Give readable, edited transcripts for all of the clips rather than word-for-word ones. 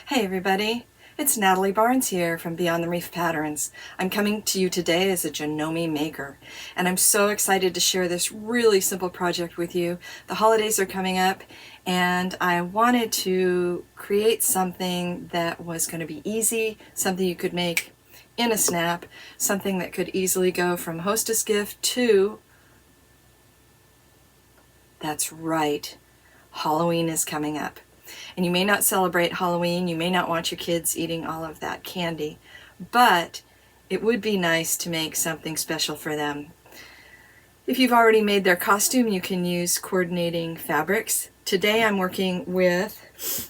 Hey everybody, it's Natalie Barnes here from Beyond the Reef Patterns. I'm coming to you today as a Janome maker, and I'm so excited to share this really simple project with you. The holidays are coming up, and I wanted to create something that was going to be easy, something you could make in a snap, something that could easily go from hostess gift to, that's right, Halloween is coming up. And you may not celebrate Halloween, you may not want your kids eating all of that candy, but it would be nice to make something special for them. If you've already made their costume, you can use coordinating fabrics. Today I'm working with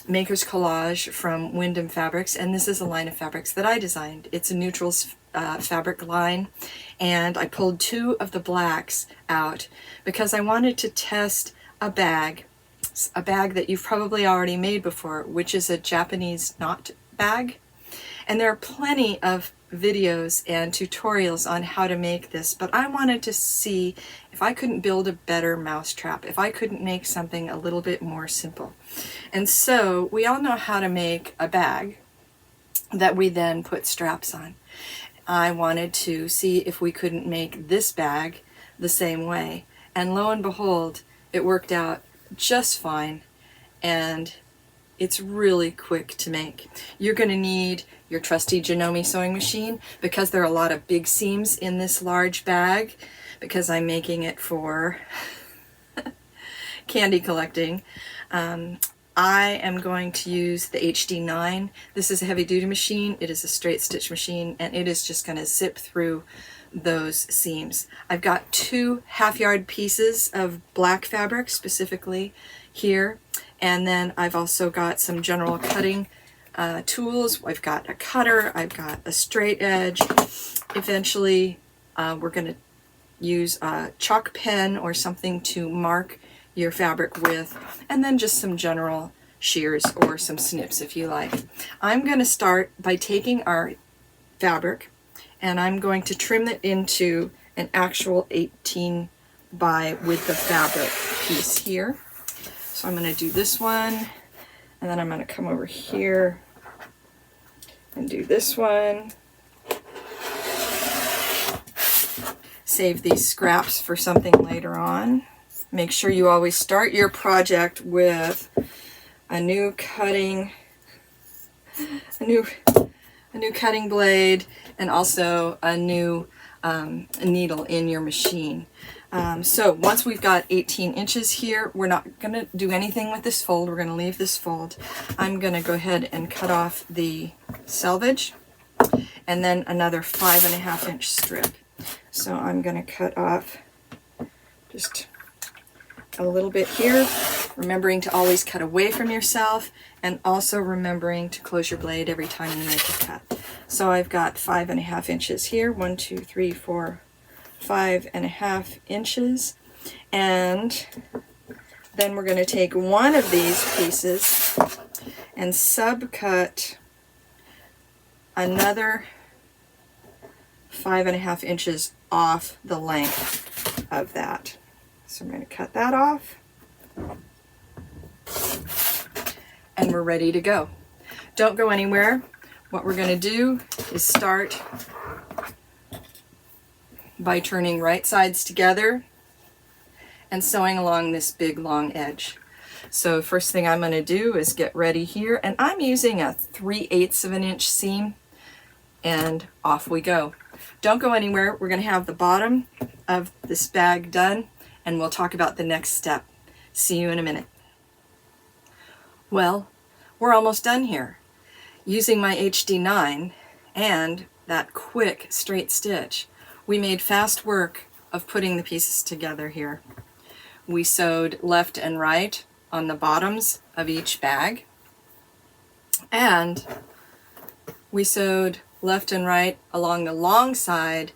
Maker's Collage from Wyndham Fabrics, and this is a line of fabrics that I designed. It's a neutrals fabric line, and I pulled two of the blacks out because I wanted to test a bag that you've probably already made before, which is a Japanese knot bag. And there are plenty of videos and tutorials on how to make this, but I wanted to see if I couldn't build a better mousetrap, if I couldn't make something a little bit more simple. And so we all know how to make a bag that we then put straps on. I wanted to see if we couldn't make this bag the same way. And lo and behold, it worked out just fine, and it's really quick to make. You're going to need your trusty Janome sewing machine because there are a lot of big seams in this large bag because I'm making it for candy collecting. I am going to use the HD9. This is a heavy duty machine. It is a straight stitch machine, and it is just going to zip through those seams. I've got 2 half-yard pieces of black fabric specifically here, and then I've also got some general cutting tools. I've got a cutter, I've got a straight edge. Eventually we're going to use a chalk pen or something to mark your fabric with, and then just some general shears or some snips if you like. I'm going to start by taking our fabric and I'm going to trim it into an actual 18 by width of fabric piece here. So I'm going to do this one, and then I'm going to come over here and do this one. Save these scraps for something later on. Make sure you always start your project with a new cutting blade and also a new needle in your machine. So once we've got 18 inches here, we're not going to do anything with this fold. We're going to leave this fold. I'm going to go ahead and cut off the selvage and then another 5.5 inch strip. So I'm going to cut off just a little bit here, remembering to always cut away from yourself and also remembering to close your blade every time you make a cut. So I've got 5.5 inches here, 1, 2, 3, 4, 5.5 inches, and then we're going to take one of these pieces and subcut another 5.5 inches off the length of that. So I'm going to cut that off, and we're ready to go. Don't go anywhere. What we're going to do is start by turning right sides together and sewing along this big long edge. So first thing I'm going to do is get ready here, and I'm using a 3/8 of an inch seam, and off we go. Don't go anywhere. We're going to have the bottom of this bag done, and we'll talk about the next step. See you in a minute. Well, we're almost done here. Using my HD9 and that quick straight stitch, we made fast work of putting the pieces together here. We sewed left and right on the bottoms of each bag, and we sewed left and right along the long side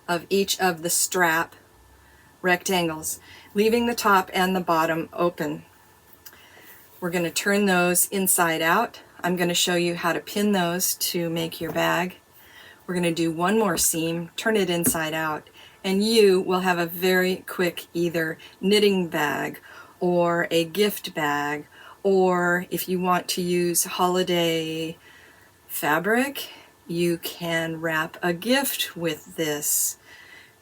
of each of the strap rectangles, leaving the top and the bottom open. We're going to turn those inside out. I'm going to show you how to pin those to make your bag. We're going to do one more seam, turn it inside out, and you will have a very quick either knitting bag or a gift bag Or if you want to use holiday fabric, you can wrap a gift with this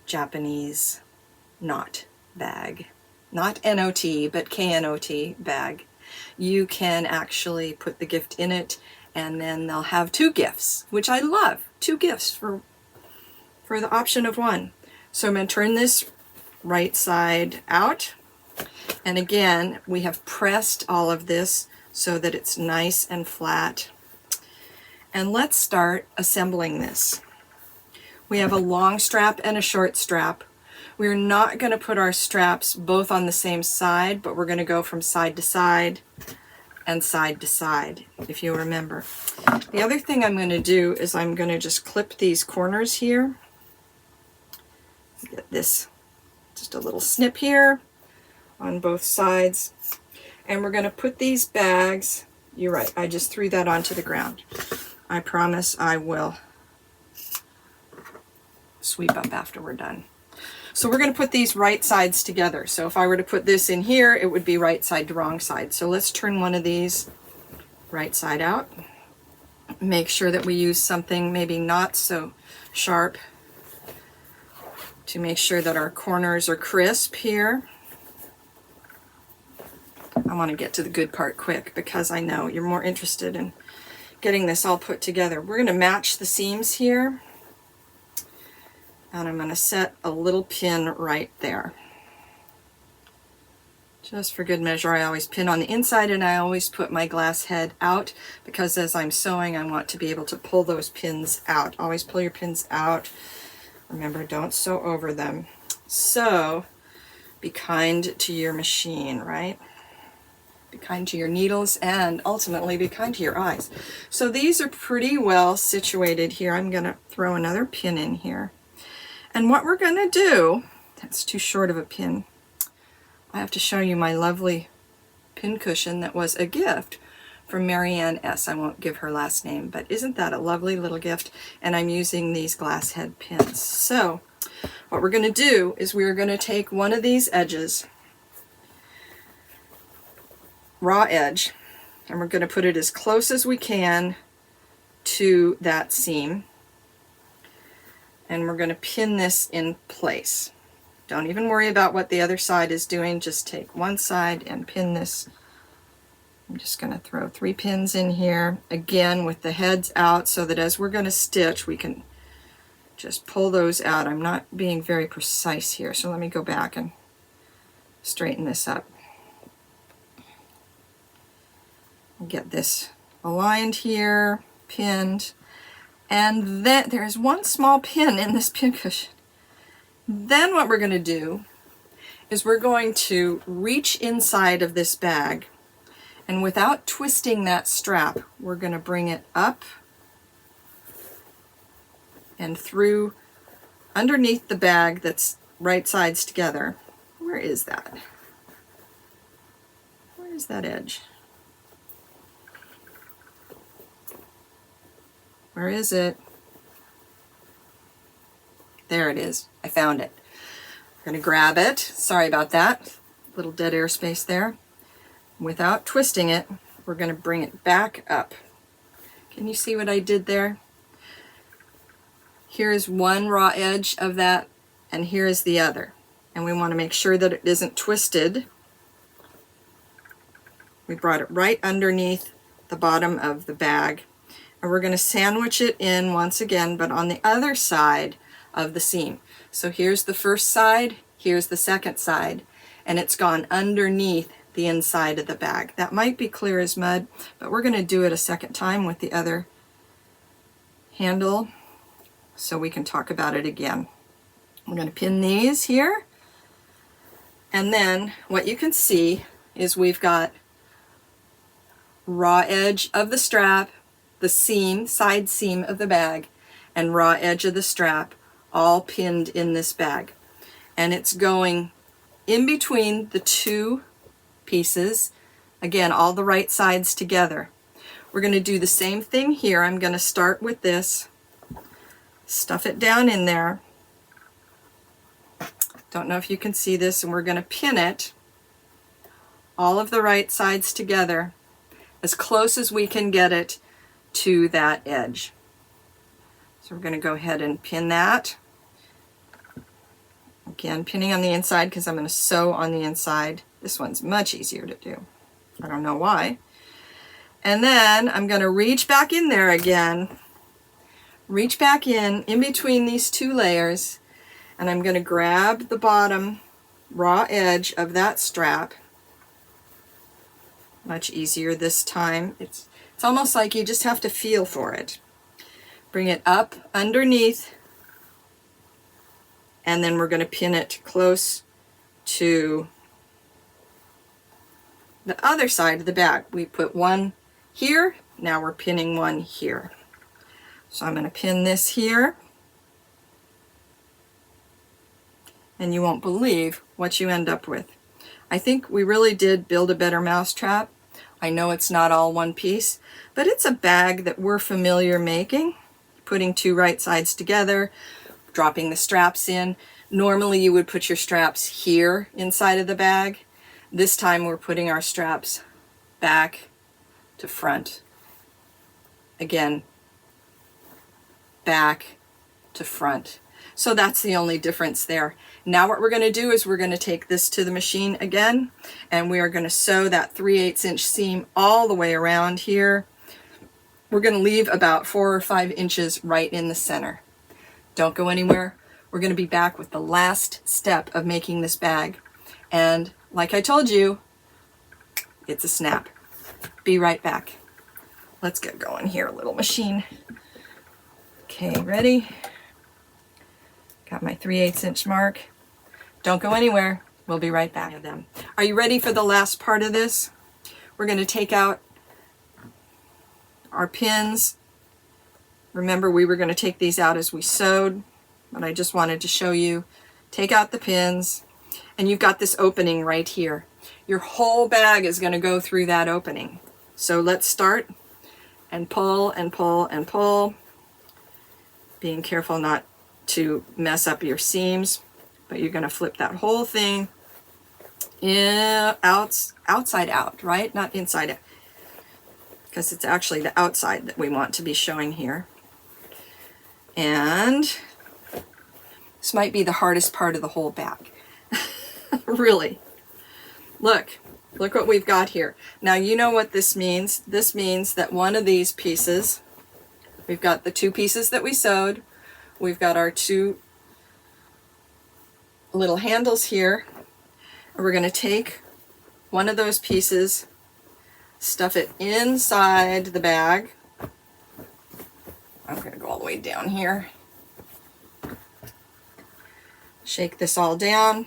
Japanese knot bag. Not N-O-T, but K-N-O-T bag. You can actually put the gift in it, and then they'll have 2 gifts, which I love. 2 gifts for the option of 1. So I'm going to turn this right side out. And again, we have pressed all of this so that it's nice and flat. And let's start assembling this. We have a long strap and a short strap. We're not going to put our straps both on the same side, but we're going to go from side to side and side to side, if you remember. The other thing I'm going to do is I'm going to just clip these corners here. Get this, just a little snip here on both sides. And we're going to put these bags, you're right, I just threw that onto the ground. I promise I will sweep up after we're done. So we're going to put these right sides together. So if I were to put this in here, it would be right side to wrong side. So let's turn one of these right side out. Make sure that we use something maybe not so sharp to make sure that our corners are crisp here. I want to get to the good part quick because I know you're more interested in getting this all put together. We're going to match the seams here. And I'm going to set a little pin right there. Just for good measure, I always pin on the inside, and I always put my glass head out because as I'm sewing, I want to be able to pull those pins out. Always pull your pins out. Remember, don't sew over them. So, be kind to your machine, right? Be kind to your needles, and ultimately be kind to your eyes. So these are pretty well situated here. I'm going to throw another pin in here. And what we're going to do, that's too short of a pin. I have to show you my lovely pin cushion that was a gift from Marianne S. I won't give her last name, but isn't that a lovely little gift? And I'm using these glass head pins. So what we're going to do is we're going to take one of these edges, raw edge, and we're going to put it as close as we can to that seam. And we're going to pin this in place. Don't even worry about what the other side is doing. Just take one side and pin this. I'm just going to throw 3 pins in here, again with the heads out, so that as we're going to stitch, we can just pull those out. I'm not being very precise here, so let me go back and straighten this up. Get this aligned here, pinned. And then there's one small pin in this pin cushion. Then what we're going to do is we're going to reach inside of this bag, and without twisting that strap, we're going to bring it up and through underneath the bag that's right sides together. Where is that? Where is that edge? Where is it? There it is. I found it. I'm going to grab it. Sorry about that. Little dead air space there. Without twisting it, we're going to bring it back up. Can you see what I did there? Here's one raw edge of that, and here is the other. And we want to make sure that it isn't twisted. We brought it right underneath the bottom of the bag. And we're going to sandwich it in once again, but on the other side of the seam. So here's the first side, here's the second side, and it's gone underneath the inside of the bag. That might be clear as mud, but we're going to do it a second time with the other handle so we can talk about it again. We're going to pin these here, and then what you can see is we've got raw edge of the strap, the seam, side seam of the bag, and raw edge of the strap all pinned in this bag. And it's going in between the 2 pieces, again all the right sides together. We're going to do the same thing here. I'm going to start with this, stuff it down in there. Don't know if you can see this, and we're going to pin it all of the right sides together as close as we can get it to that edge. So we're going to go ahead and pin that. Again, pinning on the inside because I'm going to sew on the inside. This one's much easier to do. I don't know why. And then I'm going to reach back in there again. Reach back in between these two layers, and I'm going to grab the bottom raw edge of that strap. Much easier this time. It's almost like you just have to feel for it. Bring it up underneath, and then we're going to pin it close to the other side of the bag. We put one here, now we're pinning one here. So I'm going to pin this here, and you won't believe what you end up with. I think we really did build a better mousetrap. I know it's not all one piece, but it's a bag that we're familiar making. Putting two right sides together, dropping the straps in. Normally you would put your straps here inside of the bag. This time we're putting our straps back to front. Again, back to front. So that's the only difference there. Now what we're going to do is we're going to take this to the machine again, and we are going to sew that 3/8 inch seam all the way around here. We're going to leave about 4 or 5 inches right in the center. Don't go anywhere. We're going to be back with the last step of making this bag. And like I told you, it's a snap. Be right back. Let's get going here, little machine. Okay, ready? Got my 3/8 inch mark. Don't go anywhere. We'll be right back. Are you ready for the last part of this? We're going to take out our pins. Remember, we were going to take these out as we sewed, but I just wanted to show you. Take out the pins, and you've got this opening right here. Your whole bag is going to go through that opening. So let's start and pull and pull and pull, being careful not to mess up your seams, but you're going to flip that whole thing outside out, right? Not inside out, because it's actually the outside that we want to be showing here. And this might be the hardest part of the whole bag. Really. Look what we've got here. Now you know what this means. This means that one of these pieces, we've got the two pieces that we sewed, we've got our two little handles here, and we're going to take one of those pieces, stuff it inside the bag. I'm going to go all the way down here. Shake this all down.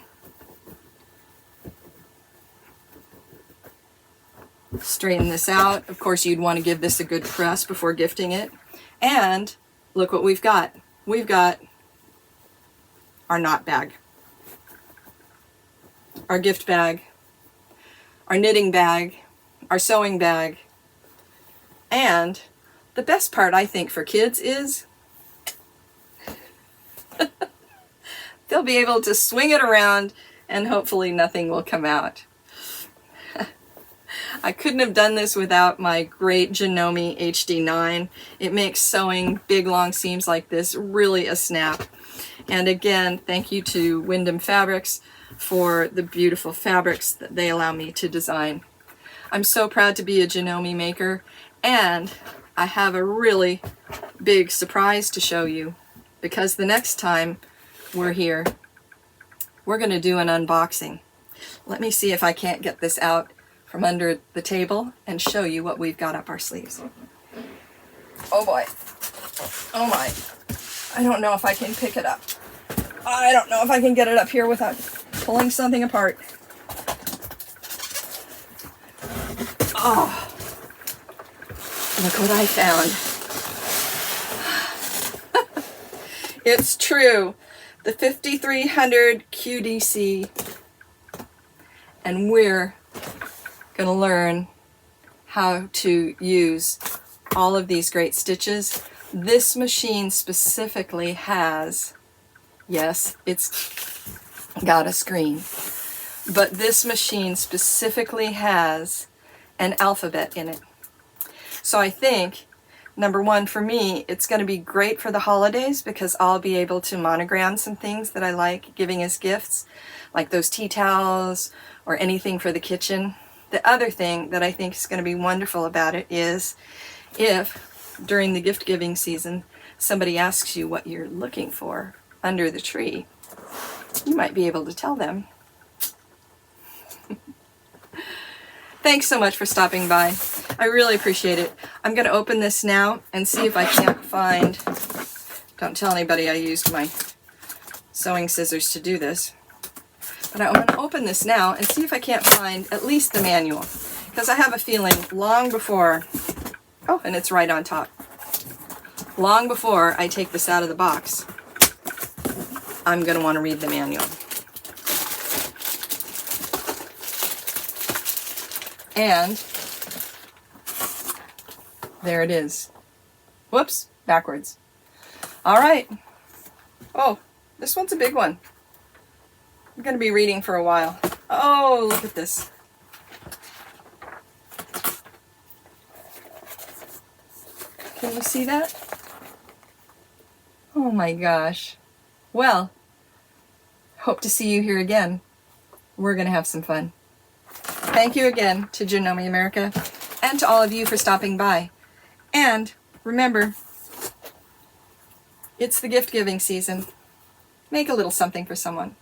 Straighten this out. Of course, you'd want to give this a good press before gifting it. And look what we've got. We've got our knot bag, our gift bag, our knitting bag, our sewing bag, and the best part, I think, for kids is they'll be able to swing it around and hopefully nothing will come out. I couldn't have done this without my great Janome HD9. It makes sewing big long seams like this really a snap. And again, thank you to Wyndham Fabrics for the beautiful fabrics that they allow me to design. I'm so proud to be a Janome maker, and I have a really big surprise to show you, because the next time we're here, we're going to do an unboxing. Let me see if I can't get this out from under the table and show you what we've got up our sleeves. Oh boy. Oh my. I don't know if I can pick it up. I don't know if I can get it up here without pulling something apart. Oh, look what I found. It's true. The 5300 QDC. And we're going to learn how to use all of these great stitches. This machine specifically has, yes, it's got a screen, but this machine specifically has an alphabet in it. So I think, number one, for me, it's going to be great for the holidays because I'll be able to monogram some things that I like giving as gifts, like those tea towels or anything for the kitchen. The other thing that I think is going to be wonderful about it is if, during the gift giving season, somebody asks you what you're looking for under the tree, you might be able to tell them. Thanks so much for stopping by. I really appreciate it. I'm going to open this now and see if I can't find, don't tell anybody I used my sewing scissors to do this, but I'm going to open this now and see if I can't find at least the manual, because I have a feeling long before, oh, and it's right on top, long before I take this out of the box, I'm going to want to read the manual. And there it is. Whoops, backwards. All right. Oh, this one's a big one. I'm going to be reading for a while. Oh, look at this. Can you see that? Oh my gosh. Well, hope to see you here again. We're going to have some fun. Thank you again to Janome America and to all of you for stopping by. And remember, it's the gift giving season. Make a little something for someone.